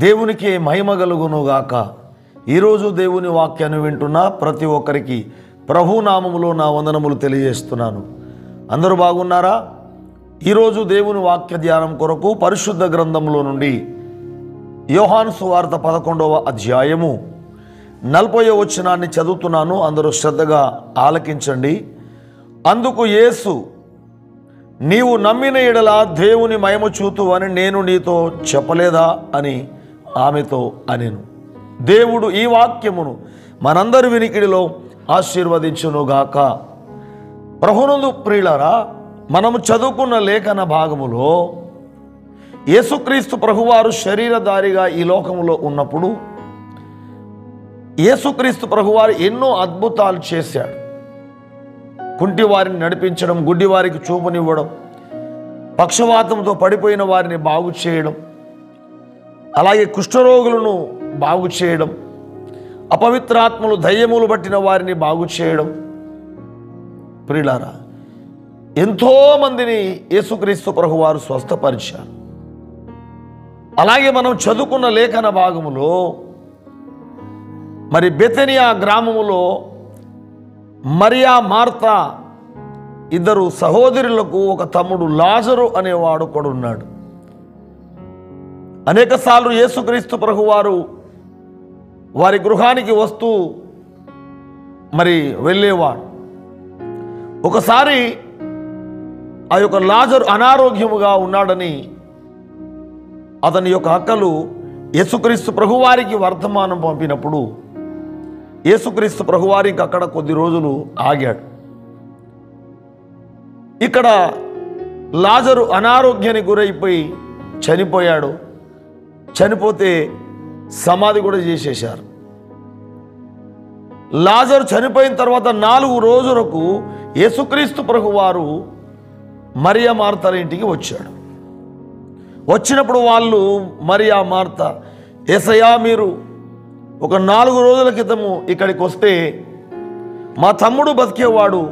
దేవునికి మహిమ కలుగునుగాక. ఈరోజు దేవుని వాక్యాన్ని వింటున్న ప్రతి ఒక్కరికి ప్రభునామములో నా వందనములు తెలియజేస్తున్నాను. అందరూ బాగున్నారా? ఈరోజు దేవుని వాక్య ధ్యానం కొరకు పరిశుద్ధ గ్రంథంలో నుండి యోహాను సువార్త 11వ అధ్యాయము 40వ వచనాన్ని చదువుతున్నాను. అందరూ శ్రద్ధగా ఆలకించండి. అందుకు యేసు, నీవు నమ్మిన ఎడల దేవుని మహిమ చూతువని నేను నీతో చెప్పలేదా అని ఆమెతో అనెను. దేవుడు ఈ వాక్యమును మనందరి వినికిడిలో ఆశీర్వదించునుగాక. ప్రభునందు ప్రియులారా, మనము చదువుకున్న లేఖన భాగములో యేసుక్రీస్తు ప్రభువారు శరీరధారిగా ఈ లోకములో ఉన్నప్పుడు యేసుక్రీస్తు ప్రభువారు ఎన్నో అద్భుతాలు చేశాడు. కుంటి వారిని నడిపించడం, గుడ్డి వారికి చూపునివ్వడం, పక్షవాతంతో పడిపోయిన వారిని బాగు చేయడం, అలాగే కుష్ఠరోగులను బాగు చేయడం, అపవిత్రాత్మలు దయ్యములు పట్టిన వారిని బాగు చేయడం. ప్రియులారా, ఎంతోమందిని యేసుక్రీస్తు ప్రభువారు స్వస్థపరిచారు. అలాగే మనం చదువుకున్న లేఖన భాగములో మరి బెతనియా గ్రామములో మరియా మార్తా ఇద్దరు సహోదరులకు ఒక తమ్ముడు లాజరు అనేవాడు కూడా ఉన్నాడు. అనేకసార్లు యేసుక్రీస్తు ప్రభువారు వారి గృహానికి వస్తూ మరి వెళ్ళేవాడు. ఒకసారి ఆ యొక్క లాజరు అనారోగ్యముగా ఉన్నాడని అతని యొక్క అక్కలు యేసుక్రీస్తు ప్రభువారికి వర్తమానం పంపినప్పుడు యేసుక్రీస్తు ప్రభువారికి అక్కడ కొద్ది రోజులు ఆగాడు. ఇక్కడ లాజరు అనారోగ్యానికి గురైపోయి చనిపోయాడు. చనిపోతే సమాధి కూడా చేసేశారు. లాజరు చనిపోయిన తర్వాత 4 రోజులకు యేసుక్రీస్తు ప్రభువారు మరియా మార్తల ఇంటికి వచ్చాడు. వచ్చినప్పుడు వాళ్ళు మరియా మార్త, యేసయ్యా, మీరు ఒక 4 రోజుల క్రితము ఇక్కడికి వస్తే మా తమ్ముడు బతికేవాడు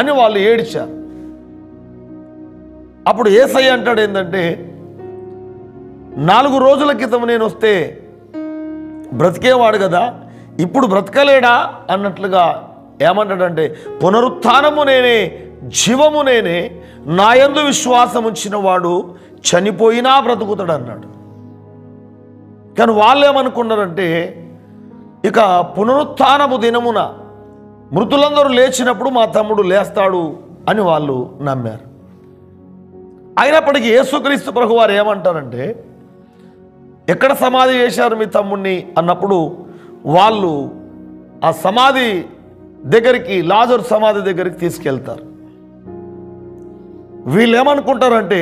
అని వాళ్ళు ఏడ్చారు. అప్పుడు యేసయ్య అంటాడు ఏంటంటే, 4 రోజుల క్రితం నేను వస్తే బ్రతికేవాడు కదా, ఇప్పుడు బ్రతకలేడా అన్నట్లుగా ఏమంటాడంటే, పునరుత్థానము నేనే, జీవము నేనే, నా యందు విశ్వాసం ఉంచిన వాడు చనిపోయినా బ్రతుకుతాడు అన్నాడు. కానీ వాళ్ళు ఏమనుకున్నారంటే, ఇక పునరుత్థానము దినమున మృతులందరూ లేచినప్పుడు మా తమ్ముడు లేస్తాడు అని వాళ్ళు నమ్మారు. అయినప్పటికీ యేసుక్రీస్తు ప్రభువారు ఏమంటారంటే, ఎక్కడ సమాధి చేశారు మీ తమ్ముడిని అన్నప్పుడు వాళ్ళు ఆ సమాధి దగ్గరికి, లాజరు సమాధి దగ్గరికి తీసుకెళ్తారు. వీళ్ళు ఏమనుకుంటారంటే,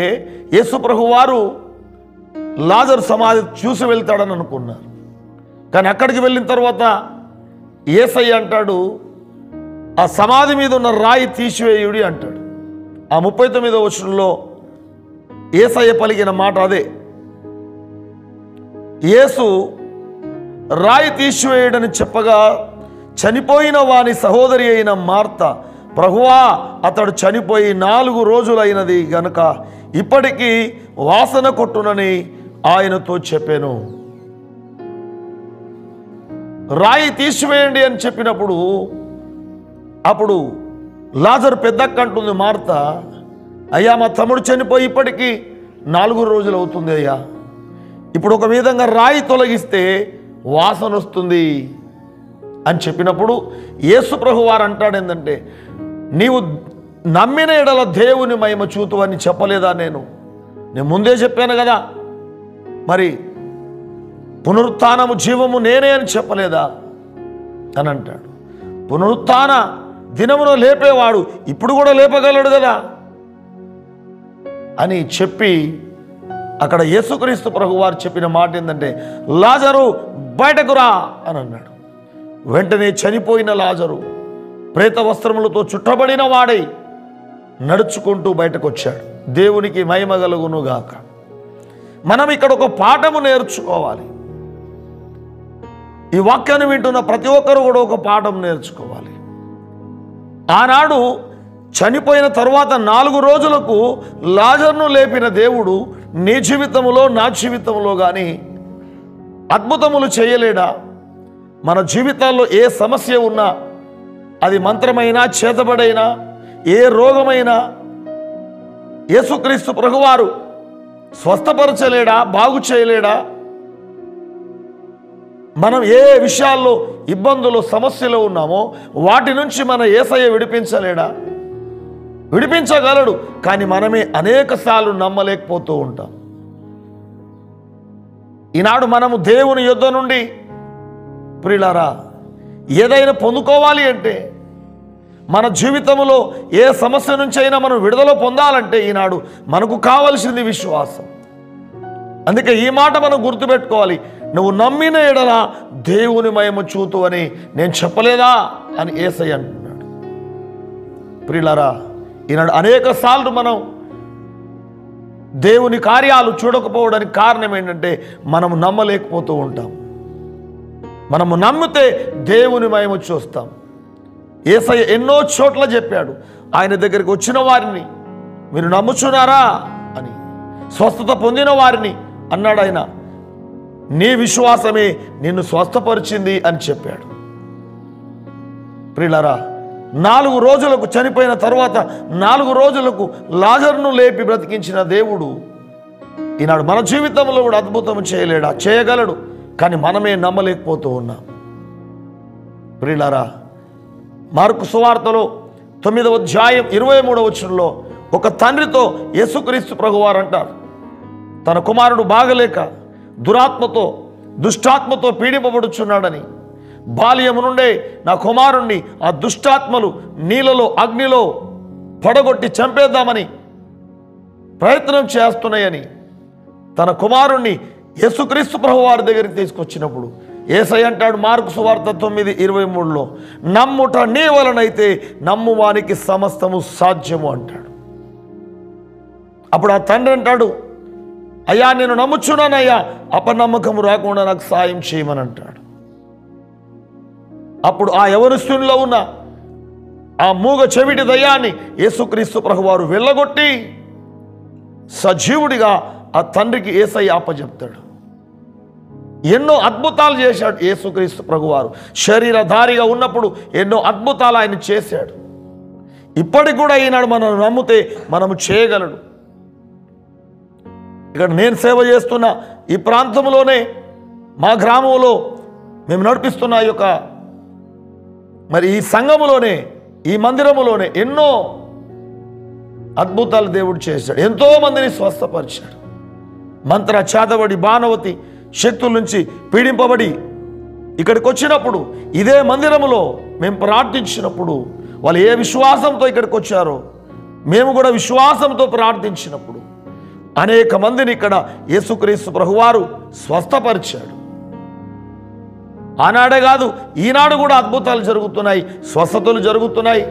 యేసు ప్రభువారు లాజరు సమాధి చూసి వెళ్తాడని అనుకున్నారు. కానీ అక్కడికి వెళ్ళిన తర్వాత యేసయ్య అంటాడు, ఆ సమాధి మీద ఉన్న రాయి తీసివేయుడి అంటాడు. ఆ 39వ వచనంలో యేసయ్య పలికిన మాట అదే. యేసు రాయి తీసివేయుడని చెప్పగా చనిపోయిన వాని సహోదరి అయిన మార్త, ప్రభువా, అతడు చనిపోయి 4 రోజులైనది గనుక ఇప్పటికీ వాసన కొట్టునని ఆయనతో చెప్పాను. రాయి తీసివేయండి అని చెప్పినప్పుడు అప్పుడు లాజరు పెద్దక్క అంటుంది మార్త, అయ్యా, మా తమ్ముడు చనిపోయి ఇప్పటికీ 4 రోజులు అవుతుంది అయ్యా, ఇప్పుడు ఒక విధంగా రాయి తొలగిస్తే వాసన వస్తుంది అని చెప్పినప్పుడు యేసు ప్రభువారు అంటాడు ఏంటంటే, నీవు నమ్మిన ఎడల దేవుని మహిమ చూతువని చెప్పలేదా? నేను ముందే చెప్పాను కదా, మరి పునరుత్థానము జీవము నేనే అని చెప్పలేదా అని అంటాడు. పునరుత్థాన దినమును లేపేవాడు ఇప్పుడు కూడా లేపగలడు కదా అని చెప్పి అక్కడ యేసుక్రీస్తు ప్రభువారు చెప్పిన మాట ఏంటంటే, లాజరు బయటకు రా అని అన్నాడు. వెంటనే చనిపోయిన లాజరు ప్రేత వస్త్రములతో చుట్టబడిన వాడై నడుచుకుంటూ బయటకు వచ్చాడు. దేవునికి మహిమ కలుగునుగాక. మనం ఇక్కడ ఒక పాఠము నేర్చుకోవాలి. ఈ వాక్యాన్ని వింటున్న ప్రతి ఒక్కరు కూడా ఒక పాఠం నేర్చుకోవాలి. ఆనాడు చనిపోయిన తరువాత 4 రోజులకు లాజరును లేపిన దేవుడు నీ జీవితంలో, నా జీవితంలో కానీ అద్భుతములు చేయలేడా? మన జీవితాల్లో ఏ సమస్య ఉన్నా, అది మంత్రమైనా చేతబడైనా, ఏ రోగమైనా యేసుక్రీస్తు ప్రభువారు స్వస్థపరచలేడా? బాగు చేయలేడా? మనం ఏ విషయాల్లో ఇబ్బందులు సమస్యలు ఉన్నామో వాటి నుంచి మన యేసయ్య విడిపించలేడా? విడిపించగలడు. కానీ మనమే అనేక సార్లు నమ్మలేకపోతూ ఉంటాం. ఈనాడు మనము దేవుని యుద్ధ నుండి ప్రియులారా ఏదైనా పొందుకోవాలి అంటే, మన జీవితంలో ఏ సమస్య నుంచి అయినా మనం విడుదల పొందాలంటే ఈనాడు మనకు కావలసింది విశ్వాసం. అందుకే ఈ మాట మనం గుర్తుపెట్టుకోవాలి. నువ్వు నమ్మిన ఎడల దేవుని మహిమ చూతు అని నేను చెప్పలేదా అని యేసయ్య అంటున్నాడు. ప్రియులారా, ఈనాడు అనేక సార్లు మనం దేవుని కార్యాలు చూడకపోవడానికి కారణం ఏంటంటే మనము నమ్మలేకపోతూ ఉంటాం. మనము నమ్మితే దేవుని మహిమ చూస్తాం. యేసయ్య ఎన్నో చోట్ల చెప్పాడు, ఆయన దగ్గరికి వచ్చిన వారిని మీరు నమ్ముచున్నారా అని. స్వస్థత పొందిన వారిని అన్నాడు ఆయన, నీ విశ్వాసమే నిన్ను స్వస్థపరిచింది అని చెప్పాడు. ప్రియులారా, 4 రోజులకు చనిపోయిన తర్వాత 4 రోజులకు లాజరును లేపి బ్రతికించిన దేవుడు ఈనాడు మన జీవితంలో కూడా అద్భుతం చేయలేడా? చేయగలడు. కానీ మనమే నమ్మలేకపోతూ ఉన్నాం. ప్రియులారా, మార్కు సువార్తలో 9వ అధ్యాయం 23వ వచనంలో ఒక తండ్రితో యేసుక్రీస్తు ప్రభువారు అంటారు, తన కుమారుడు బాగలేక దురాత్మతో దుష్టాత్మతో పీడింపబడుచున్నాడని, బాల్యము నుండే నా కుమారుణ్ణి ఆ దుష్టాత్మలు నీళ్ళలో అగ్నిలో పడగొట్టి చంపేద్దామని ప్రయత్నం చేస్తున్నాయని తన కుమారుణ్ణి యేసుక్రీస్తు ప్రభువారి దగ్గరికి తీసుకొచ్చినప్పుడు యేసయ్య అంటాడు మార్కు సువార్త 9:23లో, నమ్ముట నీ వలనైతే నమ్మువానికి సమస్తము సాధ్యము అంటాడు. అప్పుడు ఆ తండ్రి అంటాడు, అయ్యా నేను నమ్ముచున్నానయ్యా, అపనమ్మకము రాకుండా నాకు సాయం చేయమని అంటాడు. అప్పుడు ఆ యవనస్తునిలో ఉన్న ఆ మూగ చెవిటి దయ్యాన్ని యేసుక్రీస్తు ప్రభువారు వెళ్ళగొట్టి సజీవుడిగా ఆ తండ్రికి యేసయ్య అప్పచెప్తాడు. ఎన్నో అద్భుతాలు చేశాడు యేసుక్రీస్తు ప్రభువారు. శరీరధారిగా ఉన్నప్పుడు ఎన్నో అద్భుతాలు ఆయన చేశాడు. ఇప్పటికి కూడా ఈనాడు మనం నమ్మితే మనము చేయగలడు. ఇక్కడ నేను సేవ చేస్తున్న ఈ ప్రాంతంలోనే మా గ్రామంలో మేము నడిపిస్తున్న ఈ యొక్క ఈ సంఘములోనే ఈ మందిరములోనే ఎన్నో అద్భుతాలు దేవుడు చేశాడు. ఎంతో మందిని స్వస్థపరిచాడు. మంత్ర చేతబడి బాణవతి శక్తుల నుంచి పీడింపబడి ఇక్కడికి వచ్చినప్పుడు ఇదే మందిరములో మేము ప్రార్థించినప్పుడు వాళ్ళు ఏ విశ్వాసంతో ఇక్కడికి వచ్చారో మేము కూడా విశ్వాసంతో ప్రార్థించినప్పుడు అనేక మందిని ఇక్కడ యేసుక్రీస్తు ప్రభువారు స్వస్థపరిచాడు. ఆనాడే కాదు, ఈనాడు కూడా అద్భుతాలు జరుగుతున్నాయి, స్వస్థతలు జరుగుతున్నాయి.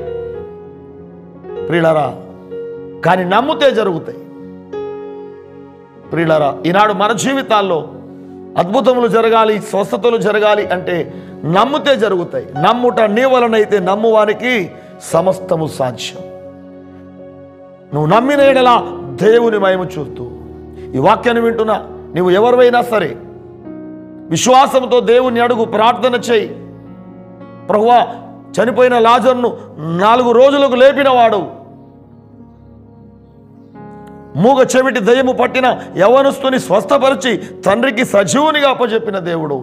ప్రియులారా, కానీ నమ్మితే జరుగుతాయి. ప్రియులారా, ఈనాడు మన జీవితాల్లో అద్భుతములు జరగాలి, స్వస్థతలు జరగాలి అంటే నమ్మితే జరుగుతాయి. నమ్ముట నీ వలనైతే నమ్మువానికి సమస్తము సాధ్యం. నువ్వు నమ్మిన ఎడల దేవుని మహిమ చూస్తూ ఈ వాక్యాన్ని వింటున్నా నువ్వు ఎవరివైనా సరే విశ్వాసంతో దేవుని అడుగు, ప్రార్థన చేయి. ప్రభువా, చనిపోయిన లాజరును 4 రోజులకు లేపినవాడు, మూగ చెవిటి దయ్యము పట్టిన యవనస్తుని స్వస్థపరిచి తండ్రికి సజీవునిగా అప్పచెప్పిన దేవుడు,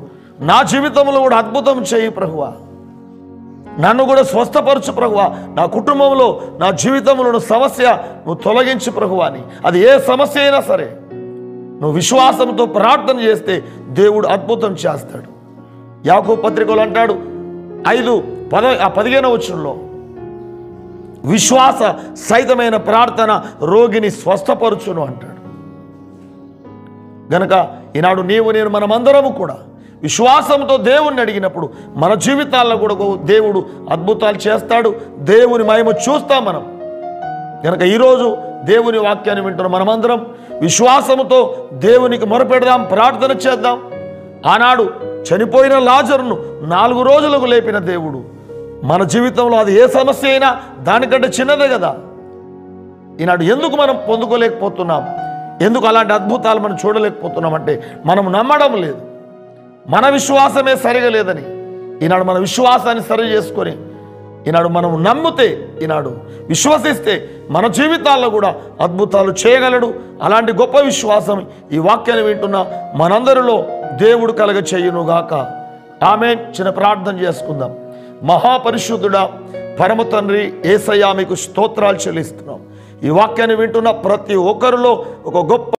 నా జీవితంలో కూడా అద్భుతం చేయి ప్రభువా, నన్ను కూడా స్వస్థపరచు ప్రభువా, నా కుటుంబంలో నా జీవితంలో సమస్య నువ్వు తొలగించు ప్రభువా అని. అది ఏ సమస్య అయినా సరే నువ్వు విశ్వాసంతో ప్రార్థన చేస్తే దేవుడు అద్భుతం చేస్తాడు. యాకోబు పత్రికలో అంటాడు 5:15వ వచనంలో, విశ్వాస సహితమైన ప్రార్థన రోగిని స్వస్థపరచును అంటాడు. గనక ఈనాడు నీవు నేను మనమందరము కూడా విశ్వాసంతో దేవుణ్ణి అడిగినప్పుడు మన జీవితాల్లో కూడా దేవుడు అద్భుతాలు చేస్తాడు. దేవుని మహిమ చూస్తాం మనం. కనుక ఈరోజు దేవుని వాక్యాన్ని వింటున్న మనమందరం విశ్వాసముతో దేవునికి మొరపెడదాం, ప్రార్థన చేద్దాం. ఆనాడు చనిపోయిన లాజరును 4 రోజులకు లేపిన దేవుడు మన జీవితంలో అది ఏ సమస్య అయినా దానికంటే చిన్నదే కదా. ఈనాడు ఎందుకు మనం పొందుకోలేకపోతున్నాం, ఎందుకు అలాంటి అద్భుతాలు మనం చూడలేకపోతున్నాం అంటే మనం నమ్మడం లేదు. మన విశ్వాసమే సరిగా లేదని ఈనాడు మన విశ్వాసాన్ని సరి చేసుకొని ఈనాడు మనం నమ్మితే, ఈనాడు విశ్వసిస్తే మన జీవితాల్లో కూడా అద్భుతాలు చేయగలడు. అలాంటి గొప్ప విశ్వాసం ఈ వాక్యాన్ని వింటున్న మనందరిలో దేవుడు కలగ చేయునుగాక. ఆమేన్. చిన్న ప్రార్థన చేసుకుందాం. మహాపరిశుద్ధుడా, పరమ తండ్రి యేసయ్యా, మీకు స్తోత్రాలు చెల్లిస్తున్నాం. ఈ వాక్యాన్ని వింటున్న ప్రతి ఒక్కరిలో ఒక గొప్ప